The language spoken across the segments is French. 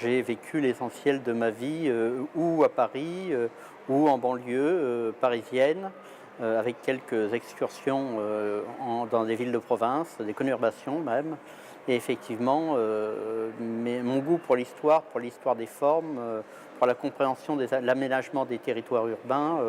J'ai vécu l'essentiel de ma vie ou à Paris ou en banlieue parisienne, avec quelques excursions dans des villes de province, des conurbations même. Et effectivement, mon goût pour l'histoire des formes, pour la compréhension de l'aménagement des territoires urbains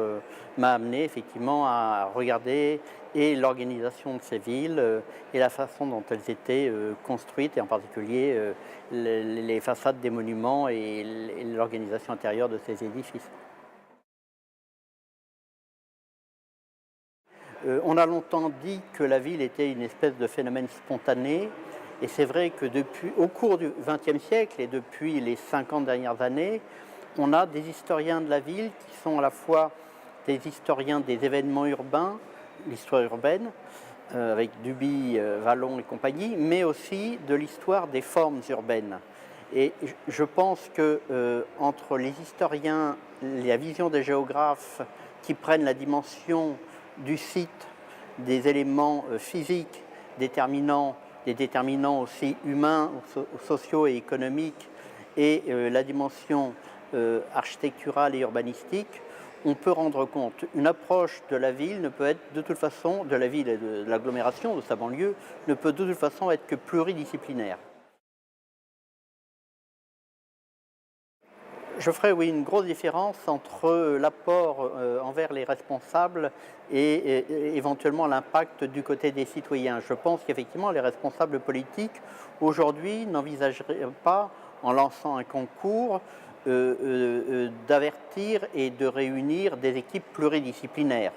m'a amené effectivement à regarder et l'organisation de ces villes et la façon dont elles étaient construites, et en particulier les façades des monuments et l'organisation intérieure de ces édifices. On a longtemps dit que la ville était une espèce de phénomène spontané, et c'est vrai que au cours du XXe siècle et depuis les 50 dernières années, on a des historiens de la ville qui sont à la fois des historiens des événements urbains, l'histoire urbaine, avec Duby, Vallon et compagnie, mais aussi de l'histoire des formes urbaines. Et je pense que entre les historiens, la vision des géographes qui prennent la dimension du site, des éléments physiques déterminants, des déterminants aussi humains, sociaux et économiques, et la dimension architecturale et urbanistique, on peut rendre compte. Une approche de la ville ne peut être de toute façon, de la ville et de l'agglomération, de sa banlieue, ne peut de toute façon être que pluridisciplinaire. Je ferai, oui, une grosse différence entre l'apport envers les responsables et éventuellement l'impact du côté des citoyens. Je pense qu'effectivement, les responsables politiques, aujourd'hui, n'envisageraient pas, en lançant un concours, d'avertir et de réunir des équipes pluridisciplinaires.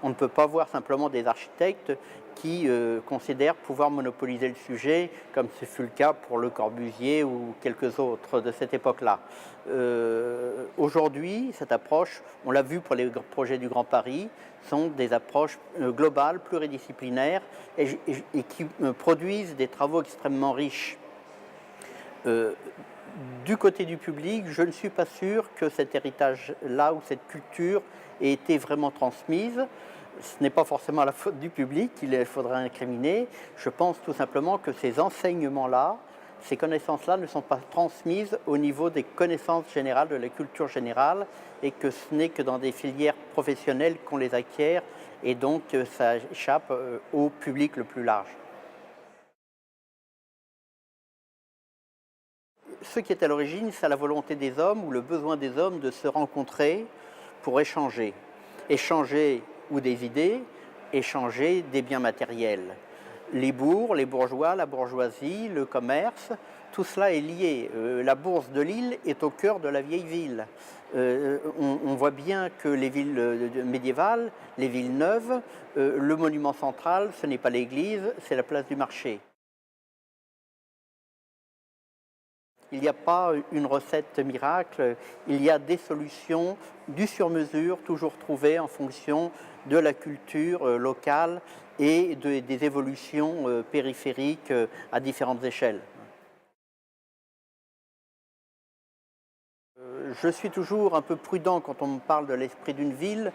On ne peut pas voir simplement des architectes qui considèrent pouvoir monopoliser le sujet, comme ce fut le cas pour Le Corbusier ou quelques autres de cette époque-là. Aujourd'hui, cette approche, on l'a vu pour les projets du Grand Paris, sont des approches globales, pluridisciplinaires, et qui produisent des travaux extrêmement riches. Du côté du public, je ne suis pas sûr que cet héritage-là ou cette culture ait été vraiment transmise. Ce n'est pas forcément la faute du public qu'il faudrait incriminer. Je pense tout simplement que ces enseignements-là, ces connaissances-là ne sont pas transmises au niveau des connaissances générales, de la culture générale, et que ce n'est que dans des filières professionnelles qu'on les acquiert, et donc ça échappe au public le plus large. Ce qui est à l'origine, c'est la volonté des hommes ou le besoin des hommes de se rencontrer pour échanger. Échanger ou des idées, échanger des biens matériels. Les bourgs, les bourgeois, la bourgeoisie, le commerce, tout cela est lié. La bourse de Lille est au cœur de la vieille ville. On voit bien que les villes médiévales, les villes neuves, le monument central, ce n'est pas l'église, c'est la place du marché. Il n'y a pas une recette miracle, il y a des solutions du sur-mesure, toujours trouvées en fonction de la culture locale et des évolutions périphériques à différentes échelles. Je suis toujours un peu prudent quand on me parle de l'esprit d'une ville,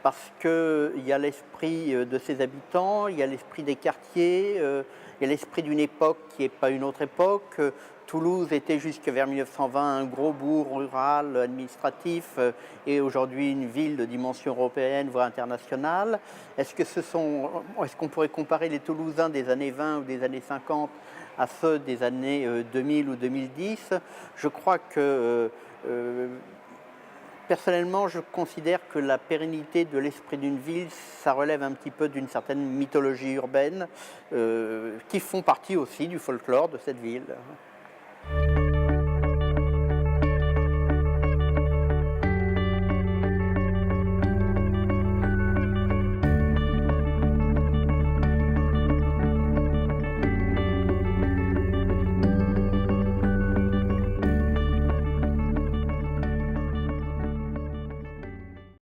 parce qu'il y a l'esprit de ses habitants, il y a l'esprit des quartiers, il y a l'esprit d'une époque qui n'est pas une autre époque. Toulouse était jusqu'à vers 1920 un gros bourg rural administratif et aujourd'hui une ville de dimension européenne, voire internationale. Est-ce qu'on pourrait comparer les Toulousains des années 20 ou des années 50 à ceux des années 2000 ou 2010? Je crois que personnellement, je considère que la pérennité de l'esprit d'une ville, ça relève un petit peu d'une certaine mythologie urbaine qui font partie aussi du folklore de cette ville.